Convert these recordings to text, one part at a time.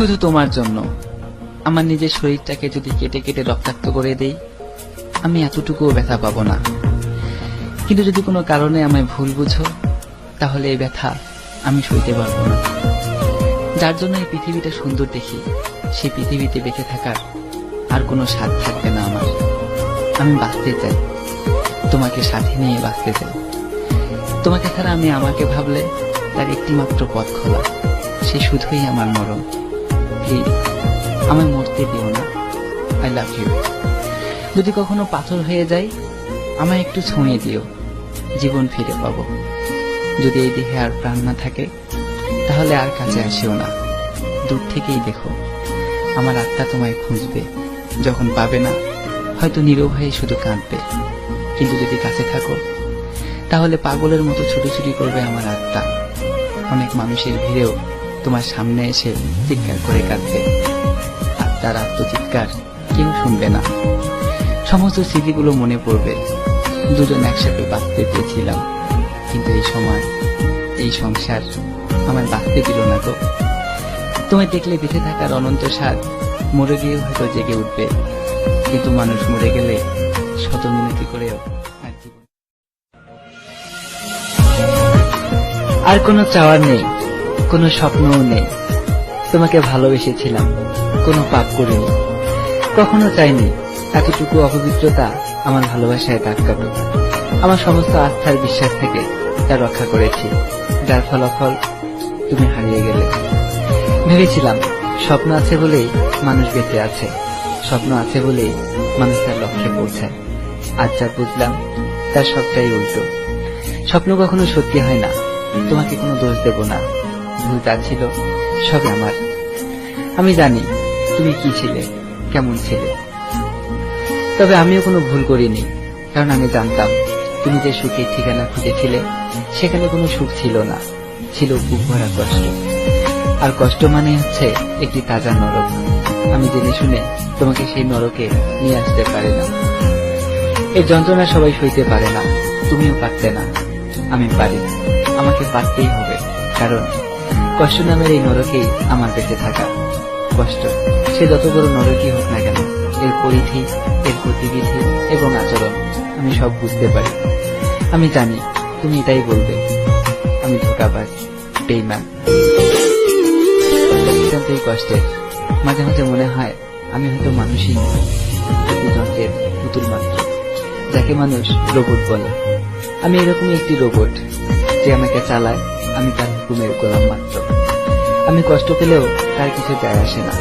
শুধু তোমার জন্য আমার নিজের শরীরটাকে যদি কেটে কেটে রক্তাক্ত করে দেই, আমি এতটুকুও ব্যথা পাবো না। কিন্তু যদি কোনো কারণে আমায় ভুল বুঝো, তাহলে এই ব্যথা আমি সইতে পারবো না। যার জন্য এই পৃথিবীটা সুন্দর দেখি, সেই পৃথিবীতে বেঁচে থাকার আর কোনো স্বাদ থাকবে না আমার। আমি বাঁচতে চাই, তোমাকে সাথে নিয়ে বাঁচতে চাই। তোমাকে ছাড়া আমি আমাকে ভাবলে তার একটি মাত্র পথ খোলা, সে শুধুই আমার মরণ। প্লিজ আমায় মরতে দিও না। I love you. যদি কখনো পাথর হয়ে যায়, আমায় একটু ছুঁয়ে দিও, জীবন ফিরে পাবো। যদি এই দেহে আর প্রাণ না থাকে, তাহলে আর কাছে আসিও না, দূর থেকেই দেখো। আমার আত্মা তোমায় খুঁজবে, যখন পাবে না হয়তো নীরব শুধু কাঁদবে। কিন্তু যদি কাছে থাকো, তাহলে পাগলের মতো ছুটোছুটি করবে আমার আত্মা। অনেক মানুষের ভিড়েও তোমার সামনে এসে চিৎকার করে কাঁদবে। আত্মার আত্মচিৎকার কেউ শুনবে না। সমস্ত স্মৃতিগুলো মনে পড়বে। দুজন একসাথে বাঁচতে চেয়েছিলাম, কিন্তু এই সময় এই সংসার আমায় বাঁচতে দিল না তো। তোমায় দেখলে বেঁচে থাকার অনন্ত স্বাদ মরে গিয়েও হয়তো জেগে উঠবে। কিন্তু মানুষ মরে গেলে শত মিনতি করেও আর কোনো চাওয়ার নেই, কোনো স্বপ্নও নেই। তোমাকে ভালোবেসেছিলাম, কোনো পাপ করিনি। কখনো চাইনি এতটুকু অপবিত্রতা আমার ভালোবাসায় দাগ কাটুক। আমার সমস্ত আস্থার বিশ্বাস থেকে তা রক্ষা করেছি, যার ফলাফল তুমি হারিয়ে গেলে। ভেবেছিলাম স্বপ্ন আছে বলেই মানুষ বেঁচে আছে, স্বপ্ন আছে বলেই মানুষ তার লক্ষ্যে পৌঁছায়। আজ যা বুঝলাম তার সবটাই উল্টো। স্বপ্ন কখনো সত্যি হয় না। তোমাকে কোনো দোষ দেব না, ভুল যা ছিল সবই আমার। আমি জানি তুমি কি ছিলে, কেমন ছিলে, তবে আমিও কোনো ভুল করিনি। কারণ আমি জানতাম তুমি যে সুখের ঠিকানা খুঁজেছিলে, সেখানে কোনো সুখ ছিল না, ছিল বুক ভরা কষ্ট। আর কষ্ট মানে হচ্ছে একটি তাজা নরক। আমি জেনে শুনে তোমাকে সেই নরকে নিয়ে আসতে পারি না। এই যন্ত্রণা সবাই সইতে পারে না, তুমিও পারতে না। আমি পারি, আমাকে পারতেই হবে। কারণ কষ্ট নামের এই নরকেই আমার বেঁচে থাকা। কষ্ট সে যত বড় নরকই হোক না কেন, এর পরিধি, এর গতিবিধি এবং আচরণ আমি সব বুঝতে পারি। আমি জানি তুমি এটাই বলবে, আমি ধোঁকাবাজ, বেঈমান। এই কষ্টের মাঝে মাঝে মনে হয় আমি হয়তো মানুষই নই, যন্ত্রের পুতুল মাত্র, যাকে মানুষ রোবট বলে। আমি এরকমই একটি রোবট, যে আমাকে চালায়, আমি তার হুকুমের গোলাম মাত্র। আমি কষ্ট পেলেও তার কিছু যায় আসে না,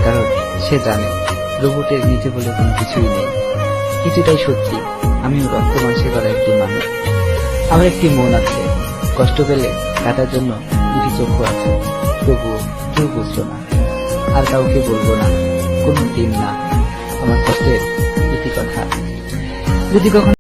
কারণ সে জানে রোবটের নিজে বলে কোনো কিছুই নেই। কিছুটাই সত্যি, আমিও রক্ত মাংসে করা একটি মানুষ। আমার একটি মন আছে, কষ্ট পেলে কাটার জন্য দুটি চক্ষু আছে। তবুও কেউ বুঝলো না, আর কাউকে বলবো না, কোনো দিন না। আমার কষ্টের একটি কথা যদি কখনো